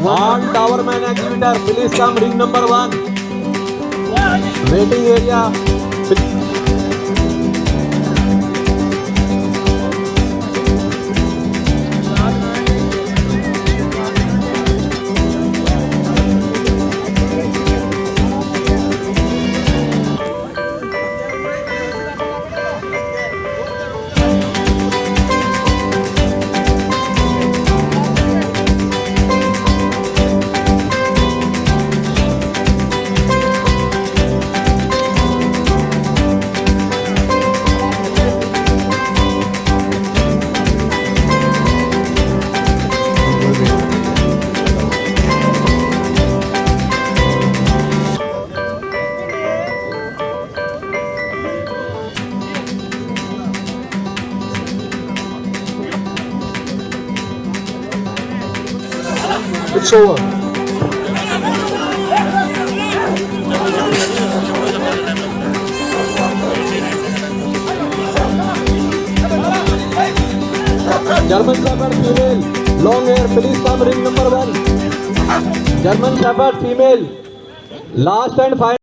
All Towerman exhibitor, please come ring number 1. Waiting area. It's over. German Shepherd female, long hair, please come ring number 1. German Shepherd female, last and final.